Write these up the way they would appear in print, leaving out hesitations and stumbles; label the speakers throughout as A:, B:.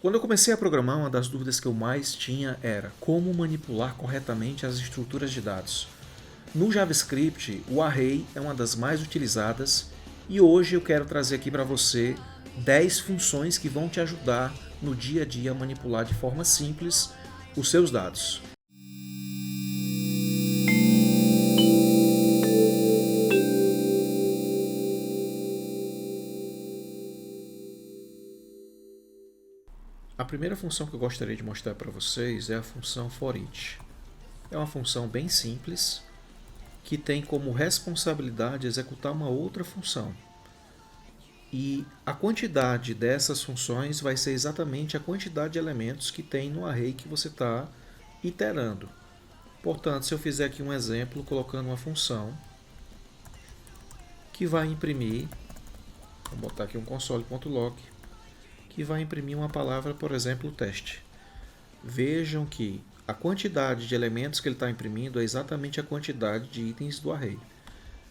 A: Quando eu comecei a programar, uma das dúvidas que eu mais tinha era como manipular corretamente as estruturas de dados. No JavaScript, o array é uma das mais utilizadas e hoje eu quero trazer aqui para você 10 funções que vão te ajudar no dia a dia a manipular de forma simples os seus dados. A primeira função que eu gostaria de mostrar para vocês é a função forEach. É uma função bem simples que tem como responsabilidade executar uma outra função. E a quantidade dessas funções vai ser exatamente a quantidade de elementos que tem no array que você está iterando. Portanto, se eu fizer aqui um exemplo colocando uma função que vai imprimir, vou botar aqui um console.log, que vai imprimir uma palavra, por exemplo, teste. Vejam que a quantidade de elementos que ele está imprimindo é exatamente a quantidade de itens do array.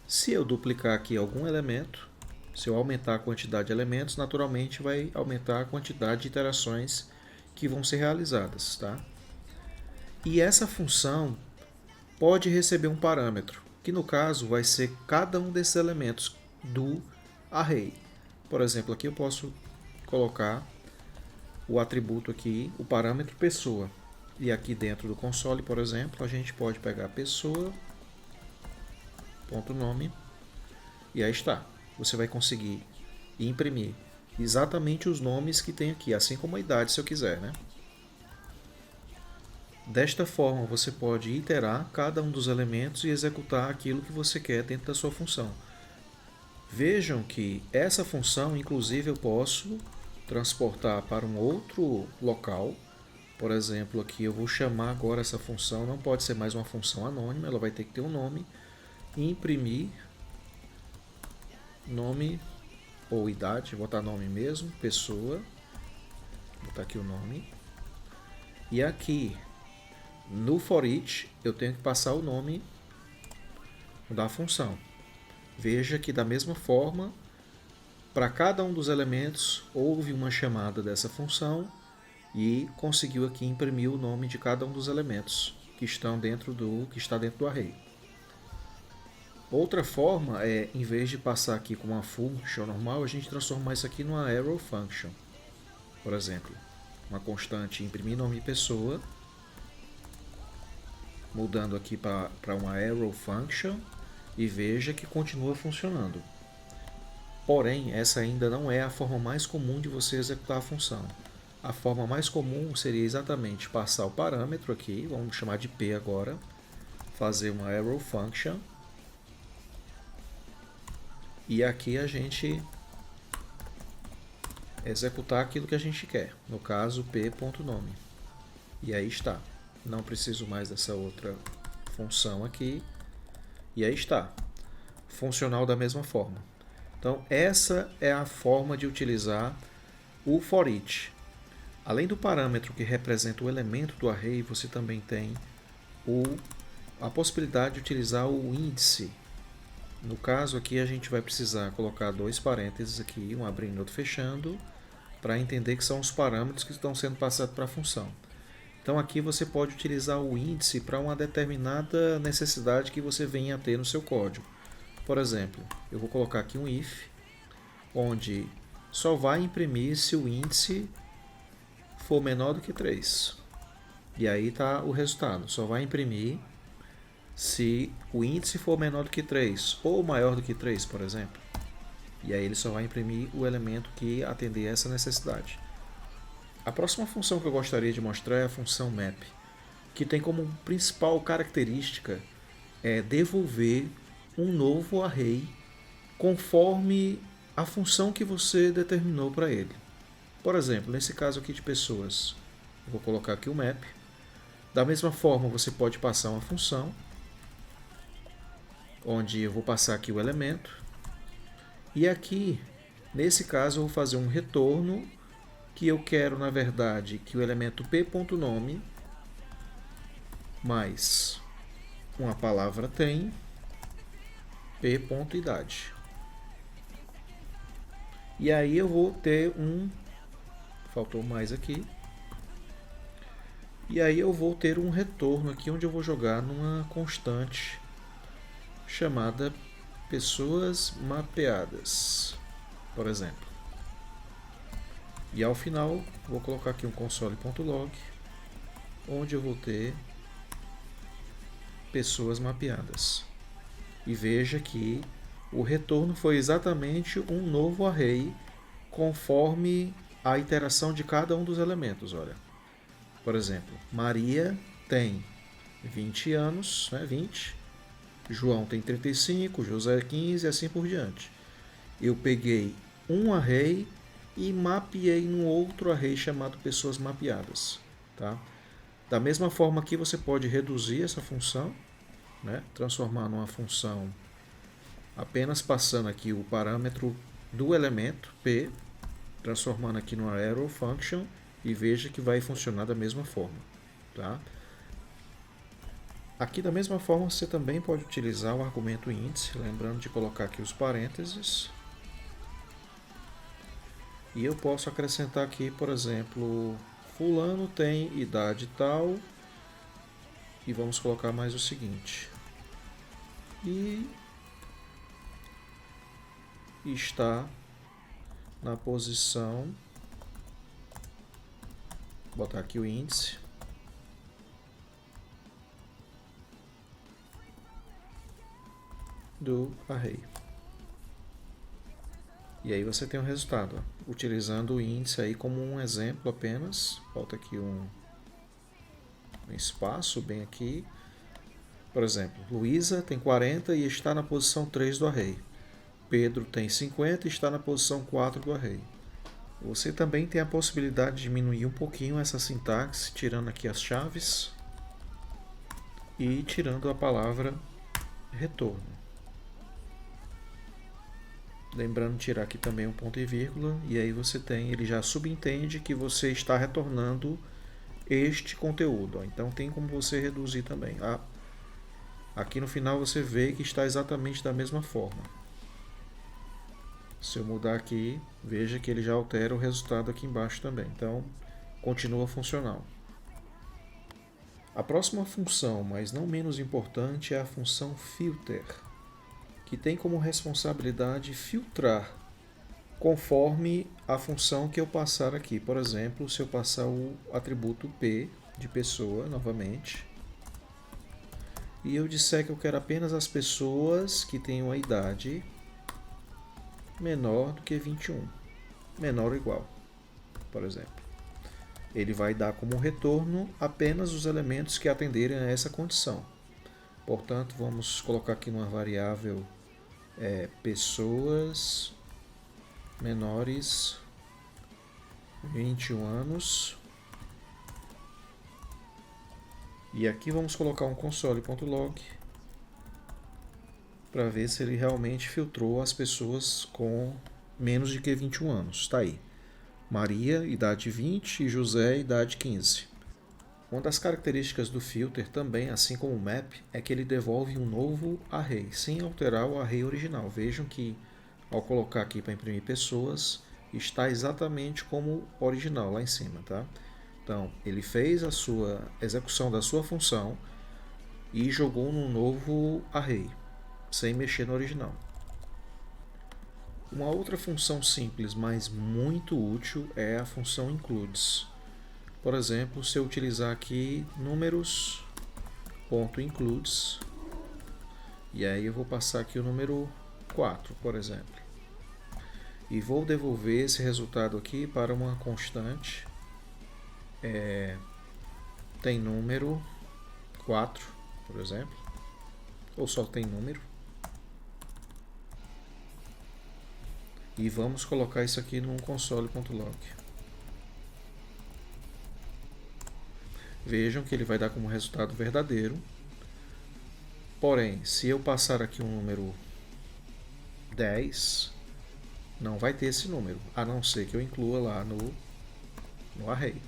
A: Se eu duplicar aqui algum elemento, se eu aumentar a quantidade de elementos, naturalmente vai aumentar a quantidade de iterações que vão ser realizadas. Tá? E essa função pode receber um parâmetro, que no caso vai ser cada um desses elementos do array. Por exemplo, aqui eu posso colocar o atributo aqui, o parâmetro pessoa. E aqui dentro do console, por exemplo, a gente pode pegar pessoa.nome e aí está. Você vai conseguir imprimir exatamente os nomes que tem aqui, assim como a idade, se eu quiser, né? Desta forma, você pode iterar cada um dos elementos e executar aquilo que você quer dentro da sua função. Vejam que essa função, inclusive, eu posso transportar para um outro local. Por exemplo, aqui eu vou chamar agora essa função, não pode ser mais uma função anônima, ela vai ter que ter um nome, e imprimir nome ou idade, vou botar nome mesmo, pessoa, vou botar aqui o nome, e aqui no forEach eu tenho que passar o nome da função. Veja que da mesma forma, para cada um dos elementos houve uma chamada dessa função e conseguiu aqui imprimir o nome de cada um dos elementos que está dentro do array. Outra forma é, em vez de passar aqui com uma function normal, a gente transformar isso aqui numa arrow function. Por exemplo, uma constante imprimir nome de pessoa, mudando aqui para uma arrow function, e veja que continua funcionando. Porém, essa ainda não é a forma mais comum de você executar a função. A forma mais comum seria exatamente passar o parâmetro aqui, vamos chamar de P agora, fazer uma arrow function, e aqui a gente executar aquilo que a gente quer, no caso p.nome. E aí está. Não preciso mais dessa outra função aqui. E aí está. Funcional da mesma forma. Então essa é a forma de utilizar o forEach. Além do parâmetro que representa o elemento do array, você também tem a possibilidade de utilizar o índice. No caso aqui a gente vai precisar colocar dois parênteses aqui, um abrindo e outro fechando, para entender que são os parâmetros que estão sendo passados para a função. Então aqui você pode utilizar o índice para uma determinada necessidade que você venha a ter no seu código. Por exemplo, eu vou colocar aqui um if, onde só vai imprimir se o índice for menor do que 3. E aí está o resultado, só vai imprimir se o índice for menor do que 3 ou maior do que 3, por exemplo. E aí ele só vai imprimir o elemento que atender a essa necessidade. A próxima função que eu gostaria de mostrar é a função map, que tem como principal característica devolver um novo array conforme a função que você determinou para ele. Por exemplo, nesse caso aqui de pessoas, eu vou colocar aqui o map. Da mesma forma, você pode passar uma função, onde eu vou passar aqui o elemento, e aqui, nesse caso, eu vou fazer um retorno, que eu quero, na verdade, que o elemento p.nome mais uma palavra tem p.idade. E aí eu vou ter um faltou mais aqui. E aí eu vou ter um retorno aqui onde eu vou jogar numa constante chamada pessoas mapeadas, por exemplo. E ao final vou colocar aqui um console.log, onde eu vou ter pessoas mapeadas. E veja que o retorno foi exatamente um novo array conforme a iteração de cada um dos elementos. Olha, por exemplo, Maria tem 20 anos, né, 20, João tem 35, José 15 e assim por diante. Eu peguei um array e mapeei num outro array chamado pessoas mapeadas. Tá? Da mesma forma aqui você pode reduzir essa função, né, transformar numa função apenas passando aqui o parâmetro do elemento P, transformando aqui numa arrow function, e veja que vai funcionar da mesma forma. Tá? Aqui da mesma forma você também pode utilizar o argumento índice, lembrando de colocar aqui os parênteses. E eu posso acrescentar aqui, por exemplo, fulano tem idade tal, e vamos colocar mais o seguinte. E está na posição, vou botar aqui o índice, do array. E aí você tem o resultado, ó, utilizando o índice aí como um exemplo apenas. Falta aqui um espaço bem aqui. Por exemplo, Luísa tem 40 e está na posição 3 do array. Pedro tem 50 e está na posição 4 do array. Você também tem a possibilidade de diminuir um pouquinho essa sintaxe, tirando aqui as chaves e tirando a palavra retorno. Lembrando de tirar aqui também um ponto e vírgula, e aí você tem, ele já subentende que você está retornando este conteúdo. Ó. Então tem como você reduzir também. Aqui no final você vê que está exatamente da mesma forma. Se eu mudar aqui, veja que ele já altera o resultado aqui embaixo também. Então, continua funcional. A próxima função, mas não menos importante, é a função filter, que tem como responsabilidade filtrar conforme a função que eu passar aqui. Por exemplo, se eu passar o atributo P de pessoa novamente, e eu disser que eu quero apenas as pessoas que tenham a idade menor do que 21, menor ou igual, por exemplo. Ele vai dar como retorno apenas os elementos que atenderem a essa condição. Portanto, vamos colocar aqui numa variável pessoas menores 21 anos. E aqui vamos colocar um console.log para ver se ele realmente filtrou as pessoas com menos de que 21 anos. Está aí. Maria, idade 20 e José, idade 15. Uma das características do filter também, assim como o map, é que ele devolve um novo array, sem alterar o array original. Vejam que ao colocar aqui para imprimir pessoas, está exatamente como original lá em cima. Tá? Então, ele fez a sua execução da sua função e jogou num novo array, sem mexer no original. Uma outra função simples, mas muito útil, é a função includes. Por exemplo, se eu utilizar aqui números.includes, e aí eu vou passar aqui o número 4, por exemplo. E vou devolver esse resultado aqui para uma constante. Tem número 4, por exemplo, ou só tem número. E vamos colocar isso aqui num console.log. Vejam que ele vai dar como resultado verdadeiro. Porém, se eu passar aqui um número 10, não vai ter esse número, a não ser que eu inclua lá no array.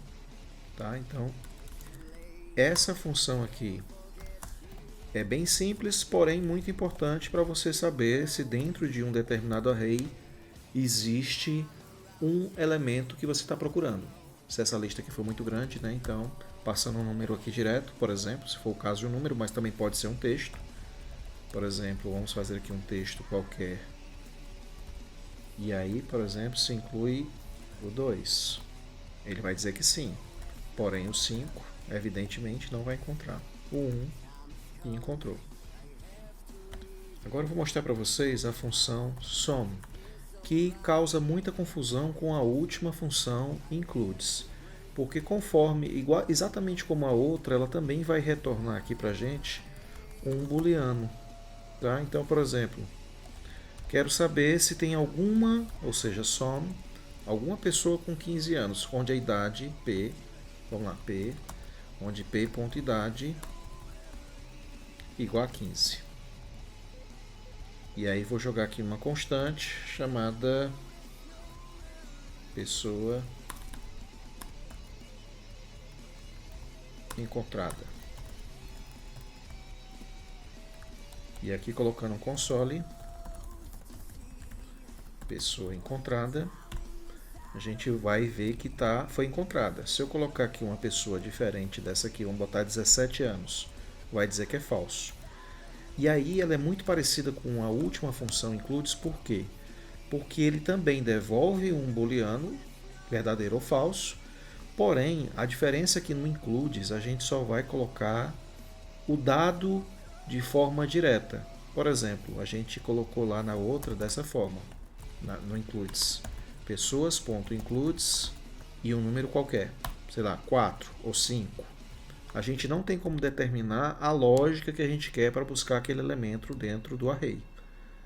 A: Tá? Então, essa função aqui é bem simples, porém muito importante para você saber se dentro de um determinado array existe um elemento que você está procurando. Se essa lista aqui for muito grande, né, então passando um número aqui direto, por exemplo, se for o caso de um número, mas também pode ser um texto. Por exemplo, vamos fazer aqui um texto qualquer. E aí, por exemplo, se inclui o 2. Ele vai dizer que sim. Porém, o 5, evidentemente, não vai encontrar. O 1 encontrou. Agora eu vou mostrar para vocês a função SOM, que causa muita confusão com a última função includes. Porque conforme, exatamente como a outra, ela também vai retornar aqui para a gente um booleano. Tá? Então, por exemplo, quero saber se tem alguma, ou seja, SOM, alguma pessoa com 15 anos, onde a idade P, vamos lá, P, onde P.idade igual a 15. E aí vou jogar aqui uma constante chamada pessoa encontrada. E aqui colocando um console, pessoa encontrada, a gente vai ver que foi encontrada. Se eu colocar aqui uma pessoa diferente dessa aqui, vamos botar 17 anos, vai dizer que é falso. E aí ela é muito parecida com a última função includes, por quê? Porque ele também devolve um booleano, verdadeiro ou falso, porém a diferença é que no includes a gente só vai colocar o dado de forma direta. Por exemplo, a gente colocou lá na outra dessa forma, no includes, pessoas.includes e um número qualquer, sei lá, 4 ou 5. A gente não tem como determinar a lógica que a gente quer para buscar aquele elemento dentro do array.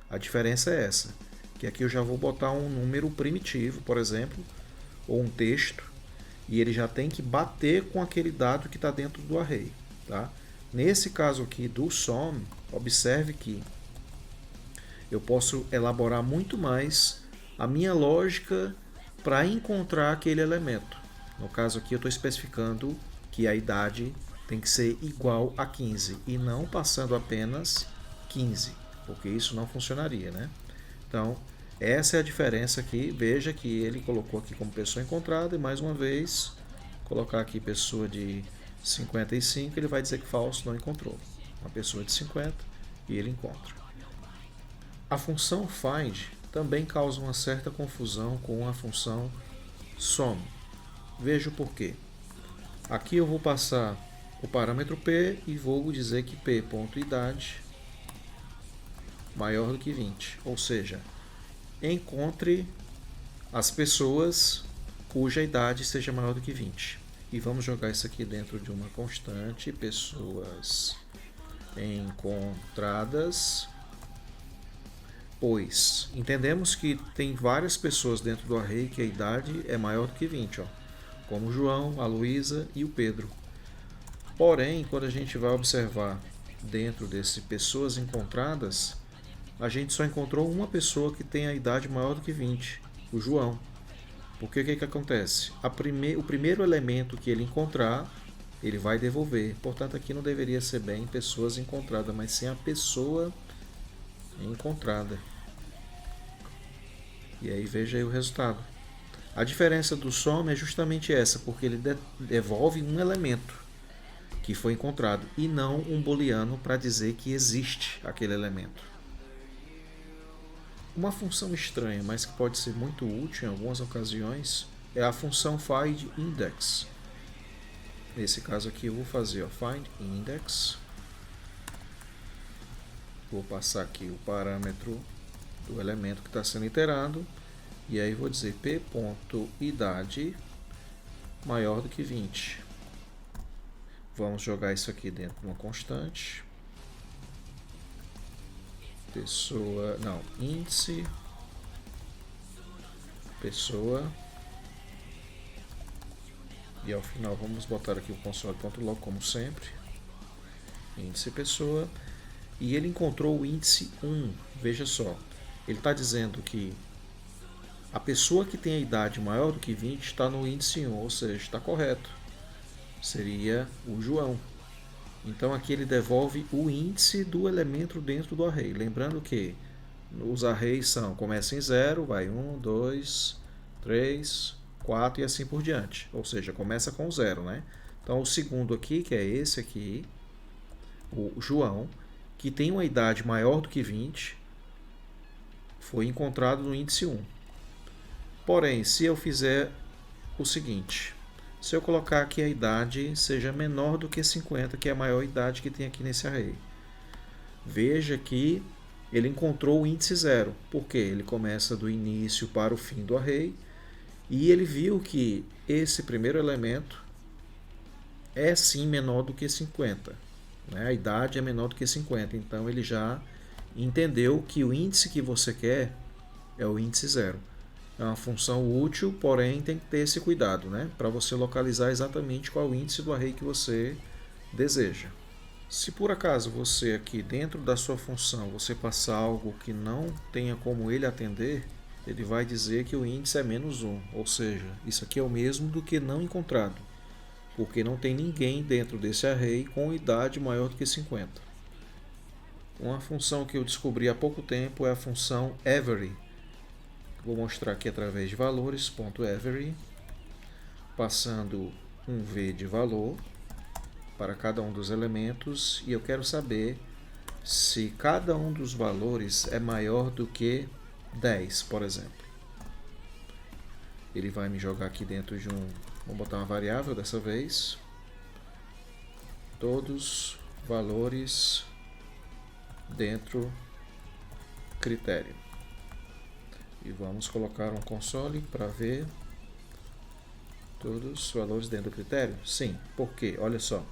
A: A diferença é essa, que aqui eu já vou botar um número primitivo, por exemplo, ou um texto, e ele já tem que bater com aquele dado que está dentro do array. Tá? Nesse caso aqui do SOM, observe que eu posso elaborar muito mais a minha lógica para encontrar aquele elemento. No caso aqui eu estou especificando que a idade tem que ser igual a 15 e não passando apenas 15, porque isso não funcionaria, né? Então, essa é a diferença aqui. Veja que ele colocou aqui como pessoa encontrada e mais uma vez, colocar aqui pessoa de 55, ele vai dizer que falso, não encontrou. Uma pessoa de 50 e ele encontra. A função find também causa uma certa confusão com a função SOM. Veja o porquê. Aqui eu vou passar o parâmetro P e vou dizer que P.idade maior do que 20. Ou seja, encontre as pessoas cuja idade seja maior do que 20. E vamos jogar isso aqui dentro de uma constante, pessoas encontradas, pois entendemos que tem várias pessoas dentro do array que a idade é maior do que 20, ó, como o João, a Luísa e o Pedro. Porém, quando a gente vai observar dentro desse pessoas encontradas, a gente só encontrou uma pessoa que tem a idade maior do que 20, o João. Porque o que acontece? O primeiro elemento que ele encontrar, ele vai devolver. Portanto, aqui não deveria ser bem pessoas encontradas, mas sim a pessoa encontrada. E aí veja aí o resultado. A diferença do SOM é justamente essa, porque ele devolve um elemento que foi encontrado e não um booleano para dizer que existe aquele elemento. Uma função estranha, mas que pode ser muito útil em algumas ocasiões, é a função findIndex. Nesse caso aqui eu vou fazer findIndex. Vou passar aqui o parâmetro do elemento que está sendo iterado. E aí vou dizer P.idade maior do que 20. Vamos jogar isso aqui dentro de uma constante. Pessoa, não, índice, pessoa. E ao final vamos botar aqui o console.log como sempre. Índice pessoa. E ele encontrou o índice 1. Veja só, ele está dizendo que a pessoa que tem a idade maior do que 20 está no índice 1, ou seja, está correto. Seria o João. Então aqui ele devolve o índice do elemento dentro do array. Lembrando que os arrays começam em 0, vai 1, 2, 3, 4 e assim por diante. Ou seja, começa com 0, né? Então, o segundo aqui, que é esse aqui, o João, que tem uma idade maior do que 20, foi encontrado no índice 1. Porém, se eu fizer o seguinte, se eu colocar aqui a idade seja menor do que 50, que é a maior idade que tem aqui nesse array, veja que ele encontrou o índice 0, porque ele começa do início para o fim do array, e ele viu que esse primeiro elemento é sim menor do que 50. Né? A idade é menor do que 50, então ele já entendeu que o índice que você quer é o índice 0. É uma função útil, porém tem que ter esse cuidado, né? Para você localizar exatamente qual é o índice do array que você deseja. Se por acaso você aqui dentro da sua função você passar algo que não tenha como ele atender, ele vai dizer que o índice é -1, ou seja, isso aqui é o mesmo do que não encontrado, porque não tem ninguém dentro desse array com idade maior do que 50. Uma função que eu descobri há pouco tempo é a função every. Vou mostrar aqui através de valores, .every, passando um v de valor para cada um dos elementos, e eu quero saber se cada um dos valores é maior do que 10, por exemplo. Ele vai me jogar aqui dentro de vou botar uma variável dessa vez, todos valores dentro critério. E vamos colocar um console para ver todos os valores dentro do critério? Sim, por quê? Olha só.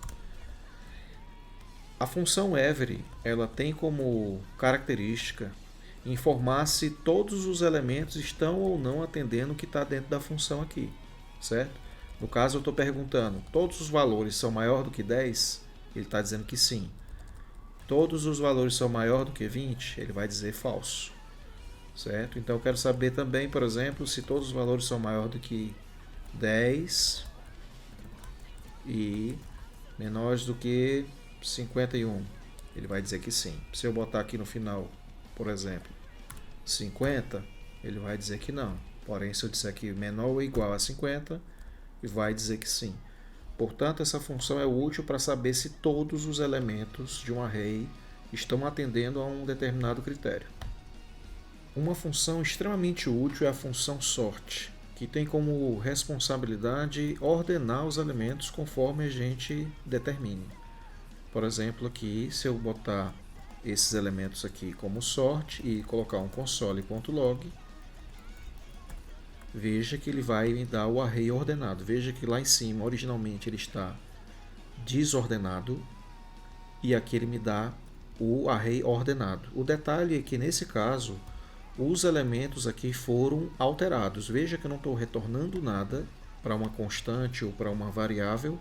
A: A função every, ela tem como característica informar se todos os elementos estão ou não atendendo o que está dentro da função aqui, certo? No caso, eu estou perguntando, todos os valores são maior do que 10? Ele está dizendo que sim. Todos os valores são maior do que 20? Ele vai dizer falso, certo? Então, eu quero saber também, por exemplo, se todos os valores são maior do que 10 e menores do que 51. Ele vai dizer que sim. Se eu botar aqui no final, por exemplo, 50, ele vai dizer que não. Porém, se eu disser que menor ou igual a 50, ele vai dizer que sim. Portanto, essa função é útil para saber se todos os elementos de um array estão atendendo a um determinado critério. Uma função extremamente útil é a função sort, que tem como responsabilidade ordenar os elementos conforme a gente determine. Por exemplo, aqui, se eu botar esses elementos aqui como sort e colocar um console.log, veja que ele vai me dar o array ordenado. Veja que lá em cima, originalmente, ele está desordenado e aqui ele me dá o array ordenado. O detalhe é que, nesse caso, os elementos aqui foram alterados. Veja que eu não estou retornando nada para uma constante ou para uma variável.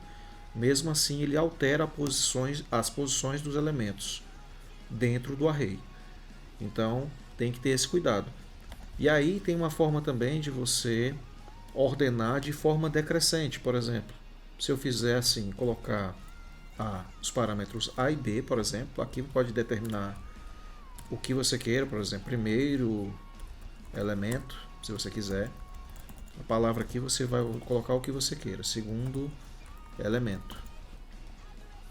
A: Mesmo assim, ele altera as posições dos elementos dentro do array. Então, tem que ter esse cuidado. E aí tem uma forma também de você ordenar de forma decrescente. Por exemplo, se eu fizer assim, colocar os parâmetros A e B, por exemplo, aqui pode determinar o que você queira, por exemplo, primeiro elemento, se você quiser. A palavra aqui você vai colocar o que você queira, segundo elemento.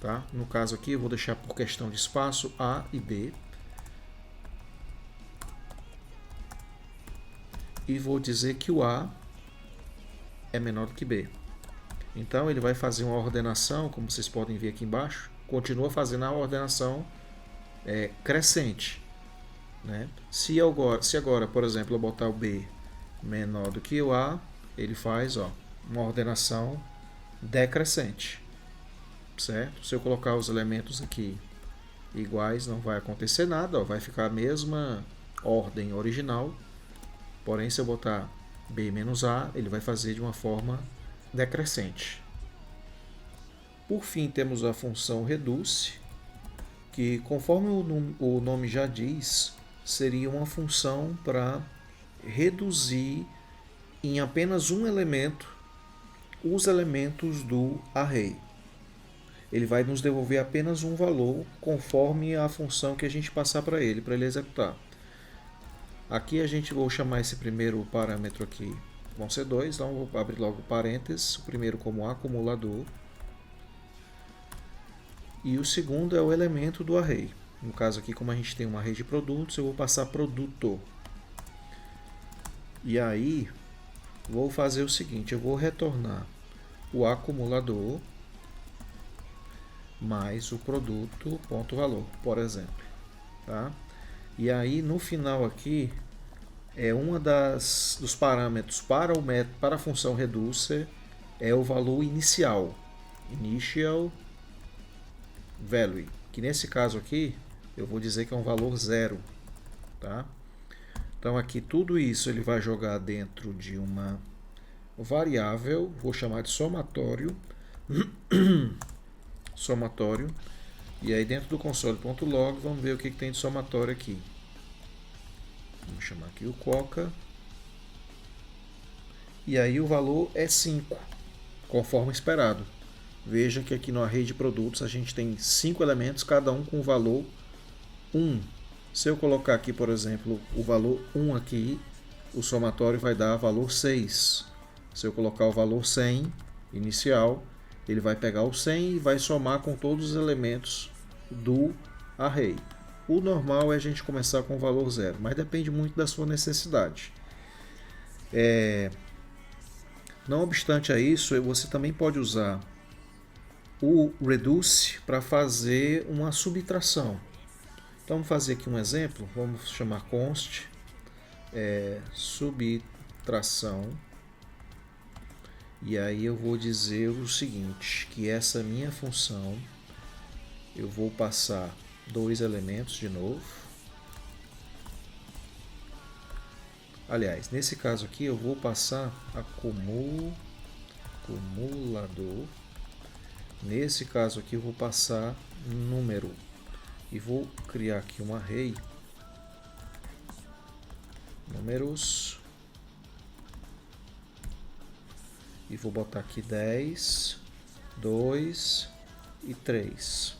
A: Tá? No caso aqui eu vou deixar por questão de espaço A e B. E vou dizer que o A é menor do que B. Então ele vai fazer uma ordenação, como vocês podem ver aqui embaixo, continua fazendo a ordenação crescente. Né? Se agora, por exemplo, eu botar o B menor do que o A, ele faz uma ordenação decrescente, certo? Se eu colocar os elementos aqui iguais, não vai acontecer nada, vai ficar a mesma ordem original, porém se eu botar B menos A, ele vai fazer de uma forma decrescente. Por fim, temos a função reduce, que conforme o nome já diz, seria uma função para reduzir em apenas um elemento os elementos do array. Ele vai nos devolver apenas um valor conforme a função que a gente passar para ele executar. Aqui a gente vai chamar esse primeiro parâmetro aqui vão ser dois, então vou abrir logo parênteses, o primeiro como acumulador e o segundo é o elemento do array. No caso aqui, como a gente tem um array de produtos, eu vou passar produto. E aí, vou fazer o seguinte, eu vou retornar o acumulador mais o produto ponto valor, por exemplo, tá? E aí no final aqui é uma dos parâmetros para para a função reducer é o valor inicial, initial value, que nesse caso aqui eu vou dizer que é um valor 0, tá? Então aqui tudo isso ele vai jogar dentro de uma variável, vou chamar de somatório. Somatório. E aí dentro do console.log vamos ver o que tem de somatório aqui. Vamos chamar aqui o Coca. E aí o valor é 5, conforme esperado. Veja que aqui no array de produtos a gente tem 5 elementos, cada um com o valor 1. Se eu colocar aqui, por exemplo, o valor 1 aqui, o somatório vai dar valor 6. Se eu colocar o valor 100 inicial, ele vai pegar o 100 e vai somar com todos os elementos do array. O normal é a gente começar com o valor 0, mas depende muito da sua necessidade. Não obstante a isso, você também pode usar o reduce para fazer uma subtração. Então vamos fazer aqui um exemplo, vamos chamar const subtração. E aí eu vou dizer o seguinte, que essa minha função, eu vou passar 2 elementos de novo. Aliás, nesse caso aqui eu vou passar acumulador. Nesse caso aqui eu vou passar número. E vou criar aqui um array. Números. E vou botar aqui 10, 2 e 3.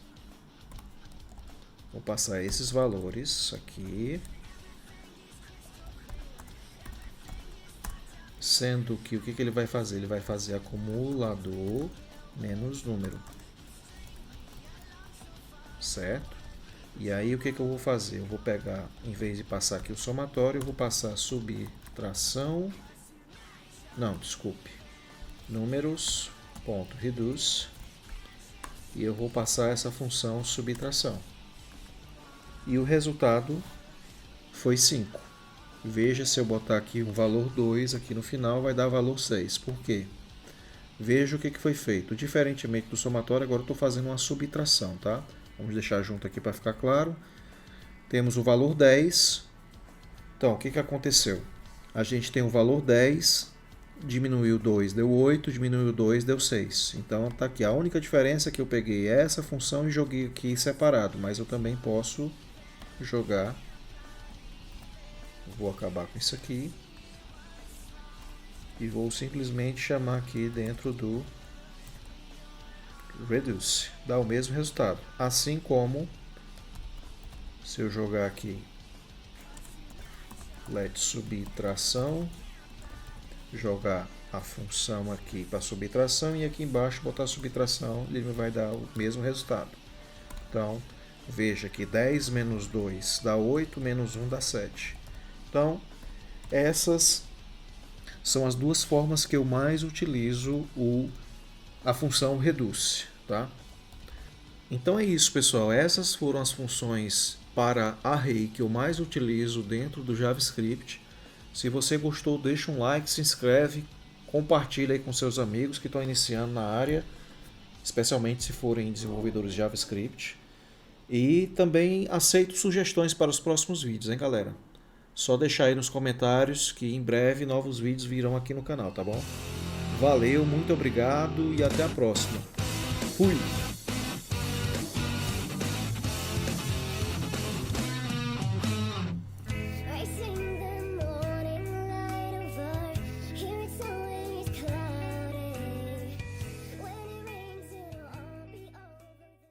A: Vou passar esses valores aqui. Sendo que o que ele vai fazer? Ele vai fazer acumulador menos número. Certo? E aí o que eu vou fazer? Eu vou pegar, em vez de passar aqui o somatório, eu vou passar subtração. Não, desculpe. Números.reduce. E eu vou passar essa função subtração. E o resultado foi 5. Veja, se eu botar aqui um valor 2 aqui no final, vai dar valor 6. Por quê? Veja o que foi feito. Diferentemente do somatório, agora eu estou fazendo uma subtração, tá? Vamos deixar junto aqui para ficar claro. Temos o valor 10. Então, o que aconteceu? A gente tem o valor 10, diminuiu 2, deu 8, diminuiu 2, deu 6. Então, está aqui. A única diferença é que eu peguei essa função e joguei aqui separado, mas eu também posso jogar. Vou acabar com isso aqui. E vou simplesmente chamar aqui dentro do reduce, dá o mesmo resultado. Assim como se eu jogar aqui let subtração, jogar a função aqui para subtração e aqui embaixo botar subtração, ele vai dar o mesmo resultado. Então, veja que 10 menos 2 dá 8, menos 1 dá 7. Então, essas são as duas formas que eu mais utilizo a função reduce, tá? Então é isso, pessoal. Essas foram as funções para array que eu mais utilizo dentro do JavaScript. Se você gostou, deixa um like, se inscreve, compartilha aí com seus amigos que estão iniciando na área, especialmente se forem desenvolvedores de JavaScript. E também aceito sugestões para os próximos vídeos, hein, galera? Só deixar aí nos comentários que em breve novos vídeos virão aqui no canal, tá bom? Valeu, muito obrigado e até a próxima. Fui!